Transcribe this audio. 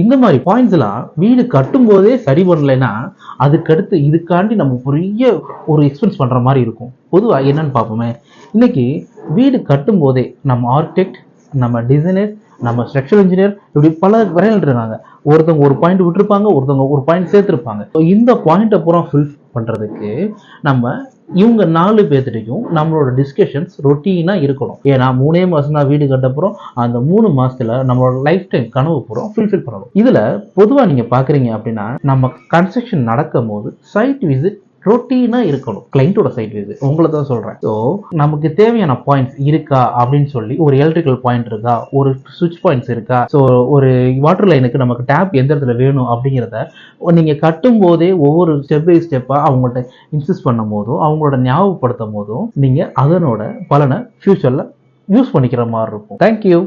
இந்த மாதிரி பாயிண்ட்ஸ் எல்லாம் வீடு கட்டும் போதே சரி பண்ணலைன்னா அதுக்கடுத்து இதுக்காண்டி நம்ம பெரிய ஒரு எக்ஸ்பென்ஸ் பண்ற மாதிரி இருக்கும். பொதுவா என்னன்னு பார்ப்போமே. இன்னைக்கு வீடு கட்டும் போதே நம்ம ஆர்கிடெக்ட், நம்ம டிசைனர், நம்ம ஸ்ட்ரக்சரல் இன்ஜினியர், இப்படி பல வரைகள் இருக்காங்க. ஒருத்தவங்க ஒரு பாயிண்ட் விட்டுருப்பாங்க, ஒருத்தவங்க ஒரு பாயிண்ட் சேர்த்திருப்பாங்க. இந்த பாயிண்ட்டை பூரா ஃபில் பண்றதுக்கு நம்ம இவங்க 4 பேர்த்திட்டையும் நம்மளோட டிஸ்கஷன்ஸ் ரொட்டீனா இருக்கணும். ஏன்னா 3 மாசம் தான் வீடு கட்ட போறோம். அந்த 3 மாசத்துல நம்மளோட லைஃப் டைம் கனவு பூரா ஃபுல்ஃபில் பண்ணணும். இதுல பொதுவா நீங்க பாக்குறீங்க அப்படின்னா, நம்ம கன்ஸ்ட்ரக்ஷன் நடக்கும் போது சைட் விசிட் ரொட்டீனா இருக்கணும். கிளைண்டோட சைட் விசிட் உங்களை தான் சொல்றேன். ஸோ நமக்கு தேவையான பாயிண்ட்ஸ் இருக்கா அப்படின்னு சொல்லி, ஒரு எலக்ட்ரிக்கல் பாயிண்ட் இருக்கா, ஒரு சுவிட்ச் பாயிண்ட்ஸ் இருக்கா, ஸோ ஒரு வாட்டர் லைனுக்கு நமக்கு டேப் எந்த இடத்துல வேணும் அப்படிங்கிறத நீங்க கட்டும் போதே ஒவ்வொரு ஸ்டெப் பை ஸ்டெப்பா அவங்கள்ட்ட இன்சிஸ்ட் பண்ணும் போதும், அவங்களோட ஞாபகப்படுத்தும் போதும் நீங்க அதனோட பலனை ஃபியூச்சர்ல யூஸ் பண்ணிக்கிற மாதிரி இருக்கும். தேங்க்யூ.